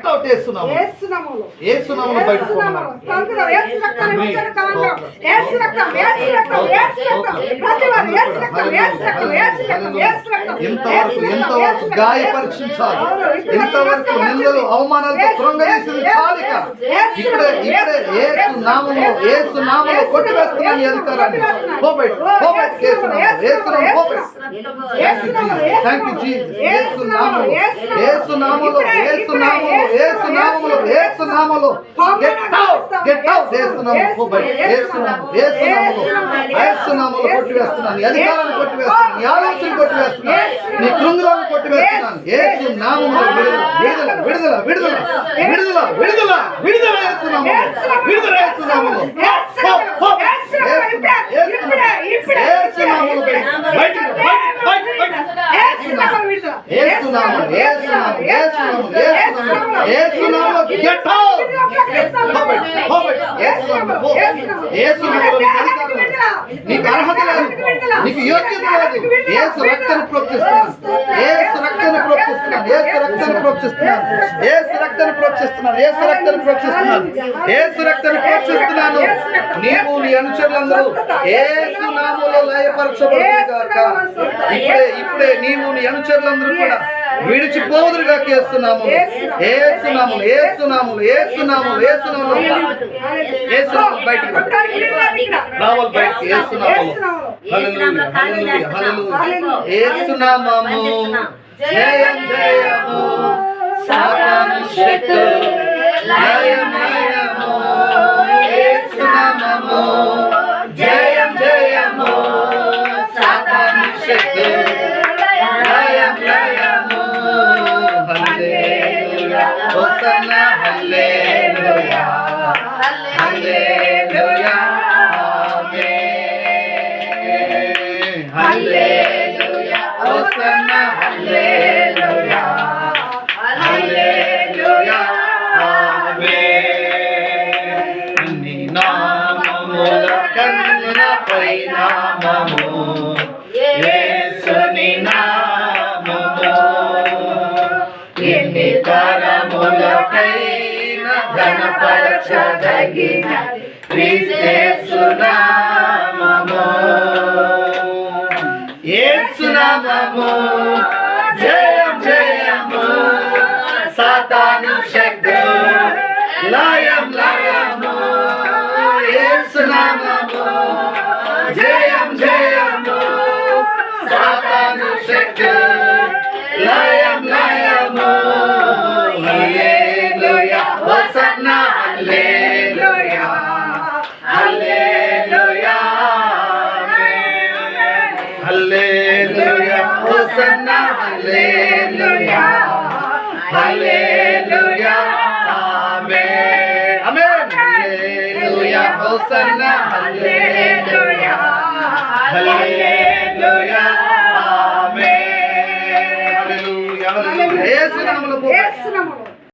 Get out యేసునామములో యేసునామములో యేసునామములో బయటకు పోమన్నాడు తంకులో యేసు రక్తాన్ని విడిచిన కాలంలో యేసు రక్తం యేసు రక్తం యేసు రక్తం ప్రతివారు యేసు రక్తం యేసు రక్తం యేసు రక్తం యేసు రక్తం ఎంతవరకు గాయపరిచించాలి ఎంతవరకు నిందలు అవమానాలతో కృంగదీసింది చాలిక ఇప్పుడే యేసు నామములో కొట్టివేస్తున్నాను ఈ అధికారాన్ని గో బయట యేసునామములో థాంక్యూ జీసస్ యేసునామములో గెట్ అవుట్ యేసునామములో గో బయట యేసునామములో కొట్టివేస్తున్నాను ఈ అధికారాన్ని కొట్టివేస్తున్నాను ఈ ఆలోచన కొట్టివేస్తున్నాను నీ కృంగరాలను కొట్టివేస్తున్నాను యేసునామములో విడుదల విడుదల విడుదల విడుదల విడుదల యేసునామములో విడుదల యేసునామములో నీకు అర్హత లేదు, నీకు యోగ్యత లేదు. యేసు రక్తాన్ని ప్రోక్షిస్తున్నాను, యేసు రక్తాన్ని ప్రోక్షిస్తున్నాను, యేసు రక్తాన్ని ప్రోక్షిస్తున్నాను, యేసు రక్తాన్ని ప్రోక్షిస్తున్నాను, యేసు రక్తాన్ని ప్రోక్షిస్తున్నాను, యేసు రక్తాన్ని ప్రోక్షిస్తున్నాను. నీవు నీ అనుచరులందరూ యేసు నామములో లయపరచబడుదురుగాక. ఇప్పుడే నీవు నీ అనుచరులందరూ కూడా విడిచిపోదురుగాక. యేసునామములో యేసునామములో యేసునామములో యేసునామములో యేసునామములో యేసునామములో బయటికి రావాలి, బయటికి యేసునామములో. హల్లెలూయా హల్లెలూయా హల్లెలూయా. యేసునామము జయం జయము సాతాను శక్తులు లయం లయము. యేసునామము జయం జయము సాతాను శక్తులు లయం లయము. హల్లెలూయా హోసన్నా హల్లెలూయా హల్లెలూయా ఆమేన్. హల్లెలూయా హోసన్నా హల్లెలూయా హల్లెలూయా ఆమేన్. నీ నామముల కన్నులపై నామము యేసుని నామము ఎన్ని తరములకైన ఘనపరచదగిన క్రీస్తు నామము. యేసు నామము జయం జయము సాతాను శక్తులు లయం లయము. యేసు నామము జయం జయము సాతాను శక్తులు లయం లయము. హల్లెలూయా హోసన్నా హల్లెలూయా హల్లెలూయా ఆమేన్. హల్లెలూయా హోసన్నా హల్లెలూయా హల్లెలూయా ఆమేన్ ఆమేన్. హల్లెలూయా హోసన్నా హల్లెలూయా హల్లెలూయా ఆమేన్. హల్లెలూయా యేసు నామములో